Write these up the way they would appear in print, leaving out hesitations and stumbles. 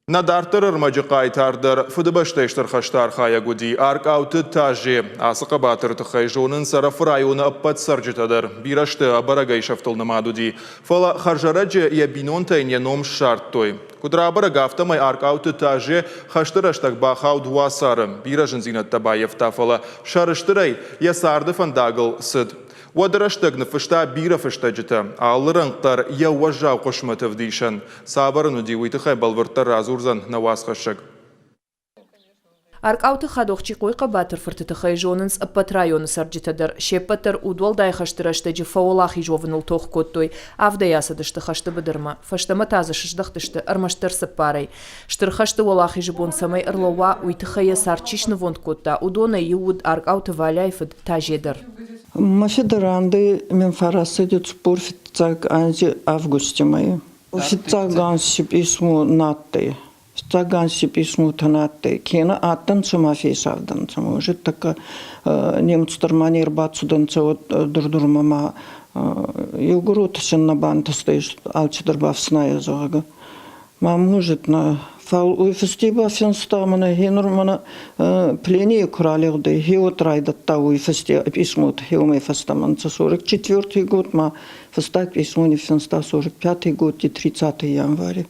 Nadartır ırmacı qaytardır, fıdıbaştaştır xaştar xaya gudi, ark avtı taji, asıqa batır tıxayjonun sarafı rayonu appat sarcıtadır. Biraştı abaraga işaftılnı madudi. Fala xarjaracı ya binontayn ya nom şarttoy. Kudrabara gaftamay ark avtı taji, xaştıraştak baxav duasarım. Birajın zinat tabayev tafala, şarıştıray ya sardı fandagıl sıd. Wadraştag nıfışta bira fıştacıta, ağlırınktar ya vajjav qoşmatıv dişan. Sabarını diviytı balvırtar razurzan navasqaşık. Аркауты хадохчи койка батыр фыртыты хайжонынс аппат районы сарджитадыр. Шеппатыр удвал дай хаштырашты фаулахи жовыныл тох коттой. Авда ясадышты хашты быдырма. Фаштама тазы шыждақтышты армаштыр сыппарай. Штыр хашты валахи жбон самай ырлова уйты хая сарчишны вонд котта. Удона юуд аркауты валяйфыд тажедыр. Мафедеранды мен фарасы дет спор фитцаг анзи августе май. Фитцаган сип исму натты. Фитцаган сип исму танатты. Кена аттан чыма фейсавдан чыма. Уже така немцтар манер бацудан цот дурдурмама югурут шынна бантастыш алчыдыр бафсная зога. Ма может на фал фестива финстамана хенурмана плене кралегды хеотрайдатта уй фести исмут хеоме фестаман 44 год ма фестак исмуни финста 45 год и 30 января.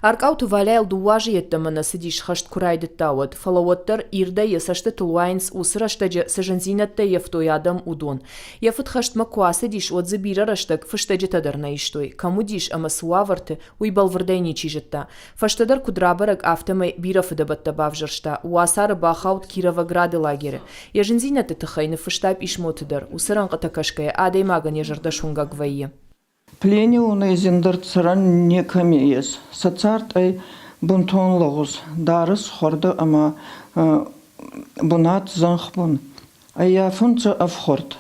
Аркауты валяйл дуажи еттамана сидиш хашт курайдыттауад. Фалаваттар ирда ясашты тулуайнс усыраштаджа сажанзинатта ефтоядам удон. Ефыт хаштма куасы диш от забирараштак фыштаджа тадарна иштой. Кому диш ама суаварты уйбалвардайни чижетта. Фаштадар кудрабарак автомай бирафыдабатта бавжаршта. Уасары бахаут Кировограды лагеры. Яжанзинатта тахайны фыштаб ишмотыдар. Усыранqa такашкая адаймаган яжарда шунгагвайи. Плене он изендер царан не камеес. Сацарт ай бунтон логус. Дарыс хорда ама бунат занхбун. Ая фунца афхорд.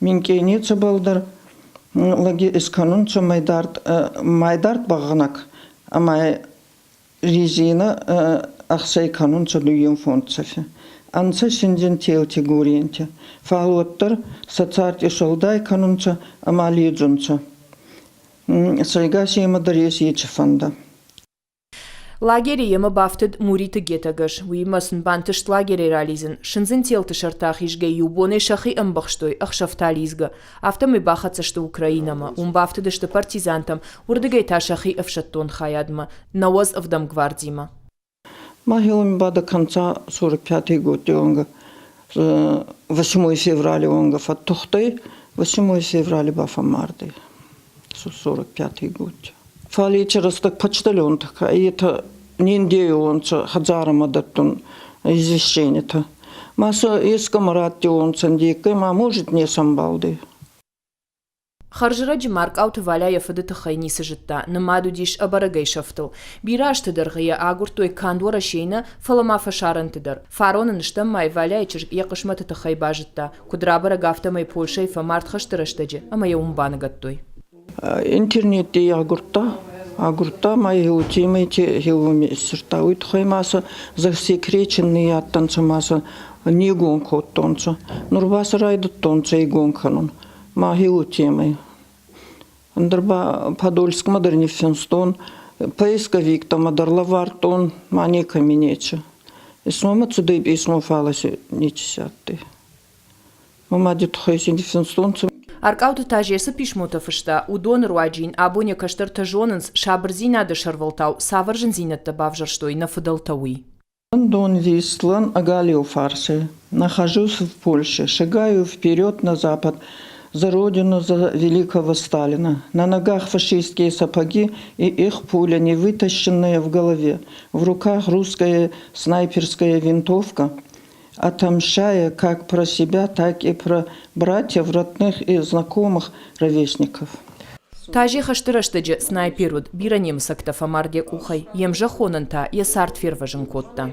Минкейница балдар лаги исканунца майдарт баганак. Ама резина ахсай канунца дуем фунцафе. Анца синден телти гуриенте. Фалоттар сацарт ишалдай канунца ама лиджунца. Сайгаси ема дарес ечефанда. Лагери ема бафтыд муриты гетагаш. Уимасын бантышт лагери рализен. Шынзын телты шартах ишге юбоне шахи амбахштой ахшафтализга. Автомы бахацашты Украинама. Бафтыдышты партизантам. Урдыгай ташахи авшаттон хаядма. Навоз авдам гвардима. Махилами бада конца 45 год. 8 февраля онга фаттухтай. 8 февраля бафа марды. 45 год. Фали через так почтальон так, и это неделю он хазаром даттун извещение-то. Маса искамарат он сандикай, ма может не самбалды. Харжыраджи Маркауты валяя фыдыты хайни сыжытта, нымаду диш абарагай шафтыл. Бирашты гая агуртой кандуара шейна фалама фашарантыдар. Фаронын штаммай валяя чыж якышматыты хайбажытта. Кудрабара гафтамай Польшай фамарт хаштыраштаджи, амая умбаны гаттой. Интернетте агурта мои утимайте хилуми сыртауит хаймаса засекреченный оттанца маса не гон коттонца. Нурбас райдут тонца и гон канон. Маги утимай. Андрба Подольск модерни фенстон, поисковик там адарлавартон, мани каменеча. И снома цудей письмо фаласи нечисятты. Мама дед хайсин фенстонца. Аркауты тажесы пишмота фышта, удон руаджин, абоня каштыр тажонынс, шабырзина да шарвалтау, саваржын зинатта бавжарштой на фадалтауи. Дон Вислан, Агалио Фарси. Нахожусь в Польше, шагаю вперед на запад, за родину, за великого Сталина. На ногах фашистские сапоги и их пуля, не вытащенная в голове. В руках русская снайперская винтовка, отомщая как про себя, так и про братьев, родных и знакомых ровесников. Тажи хаштыраштаджи снайперуд биранем сактафа мардек ухай, емжа хонанта, есарт ферважын котта.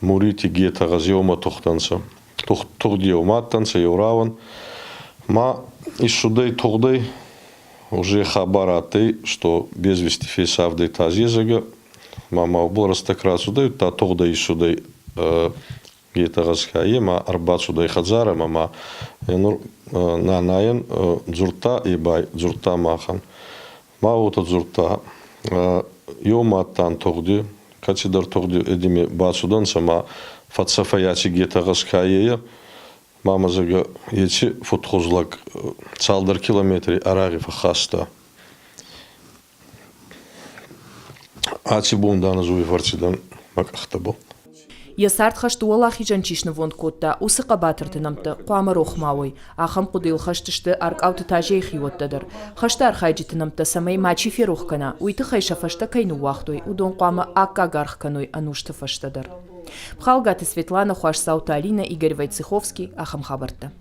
Мурити гета газиома тухтанса. Тухдиоматтанса юраван. Ма ишудей тухдей уже хабараты, что без вести фейсавдей тазезага. Мама был растакрасудей, та тухдей ишудей гета газхае, ма арбацудей хазара, мама нанаен дзурта и бай дзурта махан. Ма ута дзурта йоматтан тогди катидар тогди эдими бацудан сама фатсафа ячи гетагас кайея мамазага ячи футхозлак цалдар километри араги фахаста ачи бундан зуи фарцидан макахтабо Ясарт хашт уалахи жанчишны вонд котта, усыqa батыртынамты, қуамы рохмауй, ахам қудил хаштышты арк ауты тажей хиоттадыр. Хаштар хайджитынамты самай мачи ферухкана, уйты хайша фашта кайну вахтуй, удон қуамы акка гархкануй анушты фаштадыр. Пхалгаты Светлана, Хуаш Саута Алина, Игорь Войцеховский, Ахам Хабарта.